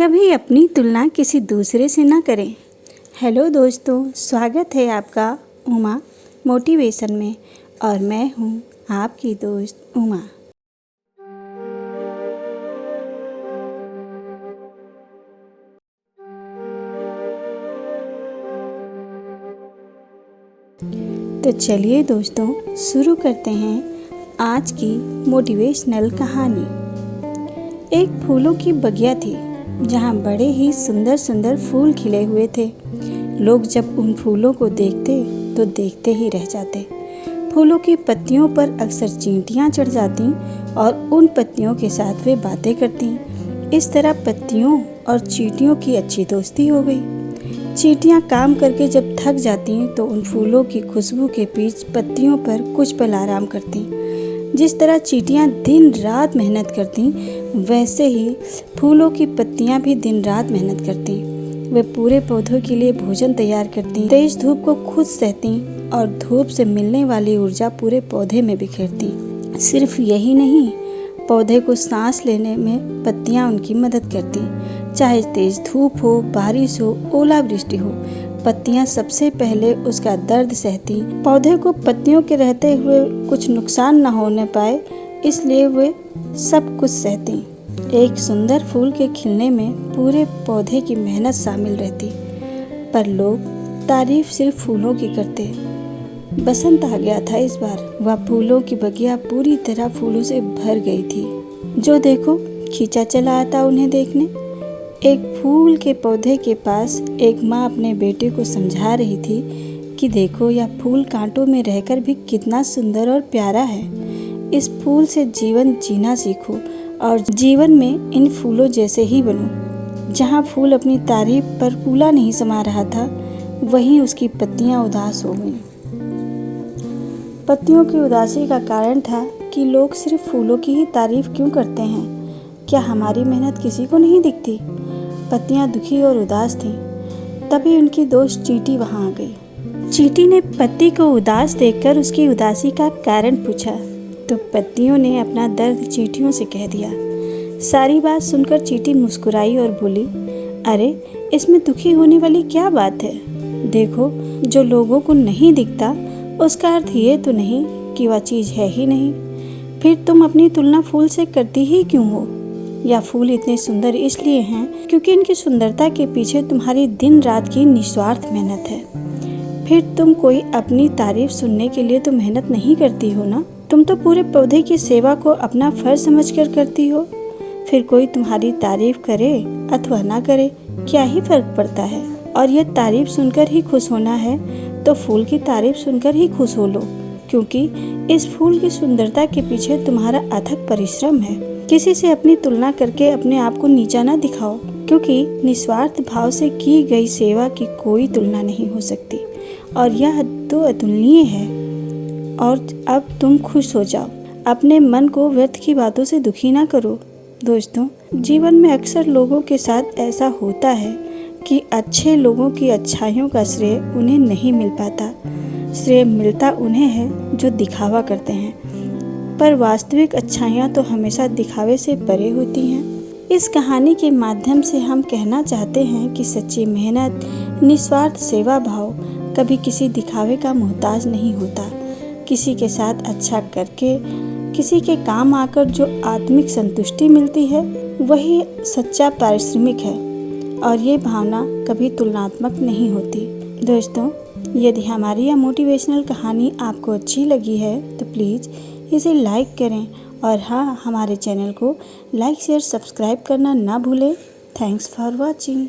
कभी अपनी तुलना किसी दूसरे से ना करें। हेलो दोस्तों, स्वागत है आपका उमा मोटिवेशन में और मैं हूँ आपकी दोस्त उमा। तो चलिए दोस्तों, शुरू करते हैं आज की मोटिवेशनल कहानी। एक फूलों की बगिया थी जहाँ बड़े ही सुंदर सुंदर फूल खिले हुए थे। लोग जब उन फूलों को देखते तो देखते ही रह जाते। फूलों की पत्तियों पर अक्सर चींटियाँ चढ़ जाती और उन पत्तियों के साथ वे बातें करती। इस तरह पत्तियों और चींटियों की अच्छी दोस्ती हो गई। चींटियाँ काम करके जब थक जाती तो उन फूलों की खुशबू के बीच पत्तियों पर कुछ पल आराम करती। जिस तरह चींटियाँ दिन रात मेहनत करती, वैसे ही फूलों की पत्तियाँ भी दिन रात मेहनत करती। वे पूरे पौधों के लिए भोजन तैयार करती, तेज धूप को खुद सहती और धूप से मिलने वाली ऊर्जा पूरे पौधे में बिखेरती। सिर्फ यही नहीं, पौधे को सांस लेने में पत्तियाँ उनकी मदद करती। चाहे तेज धूप हो, बारिश हो, ओलावृष्टि हो, पत्तियाँ सबसे पहले उसका दर्द सहती। पौधे को पत्तियों के रहते हुए कुछ नुकसान न होने पाए, इसलिए वे सब कुछ सहती। एक सुंदर फूल के खिलने में पूरे पौधे की मेहनत शामिल रहती। पर लोग तारीफ सिर्फ फूलों की करते। बसंत आ गया था इस बार। वह फूलों की बगिया पूरी तरह फूलों से भर गई थी। जो देखो खींचा चला आता उन्हें देखने। एक फूल के पौधे के पास एक माँ अपने बेटे को समझा रही थी कि देखो, यह फूल कांटों में रहकर भी कितना सुंदर और प्यारा है। इस फूल से जीवन जीना सीखो और जीवन में इन फूलों जैसे ही बनो। जहाँ फूल अपनी तारीफ पर फूला नहीं समा रहा था, वहीं उसकी पत्तियाँ उदास हो गईं। पत्तियों की उदासी का कारण था कि लोग सिर्फ फूलों की ही तारीफ क्यों करते हैं। क्या हमारी मेहनत किसी को नहीं दिखती? पत्तियां दुखी और उदास थीं। तभी उनकी दोस्त चींटी वहां आ गई। चींटी ने पत्ती को उदास देखकर उसकी उदासी का कारण पूछा तो पत्तियों ने अपना दर्द चींटियों से कह दिया। सारी बात सुनकर चींटी मुस्कुराई और बोली, अरे इसमें दुखी होने वाली क्या बात है। देखो, जो लोगों को नहीं दिखता उसका अर्थ ये तो नहीं कि वह चीज़ है ही नहीं। फिर तुम अपनी तुलना फूल से करती ही क्यों हो? या फूल इतने सुंदर इसलिए हैं क्योंकि इनकी सुंदरता के पीछे तुम्हारी दिन रात की निस्वार्थ मेहनत है। फिर तुम कोई अपनी तारीफ सुनने के लिए तो मेहनत नहीं करती हो ना। तुम तो पूरे पौधे की सेवा को अपना फर्ज समझकर करती हो। फिर कोई तुम्हारी तारीफ करे अथवा ना करे, क्या ही फर्क पड़ता है। और यह तारीफ सुनकर ही खुश होना है तो फूल की तारीफ सुनकर ही खुश हो लो, क्योंकि इस फूल की सुंदरता के पीछे तुम्हारा अथक परिश्रम है। किसी से अपनी तुलना करके अपने आप को नीचा ना दिखाओ, क्योंकि निस्वार्थ भाव से की गई सेवा की कोई तुलना नहीं हो सकती और यह तो अतुलनीय है। और अब तुम खुश हो जाओ, अपने मन को व्यर्थ की बातों से दुखी ना करो। दोस्तों, जीवन में अक्सर लोगों के साथ ऐसा होता है कि अच्छे लोगों की अच्छाइयों का श्रेय उन्हें नहीं मिल पाता। श्रेय मिलता उन्हें है जो दिखावा करते हैं, पर वास्तविक अच्छाइयाँ तो हमेशा दिखावे से परे होती हैं। इस कहानी के माध्यम से हम कहना चाहते हैं कि सच्ची मेहनत, निस्वार्थ सेवा भाव कभी किसी दिखावे का मोहताज नहीं होता। किसी के साथ अच्छा करके, किसी के काम आकर जो आत्मिक संतुष्टि मिलती है, वही सच्चा पारिश्रमिक है और ये भावना कभी तुलनात्मक नहीं होती। दोस्तों, यदि हमारी यह मोटिवेशनल कहानी आपको अच्छी लगी है तो प्लीज़ इसे लाइक करें और हाँ, हमारे चैनल को लाइक शेयर सब्सक्राइब करना ना भूलें। Thanks for watching.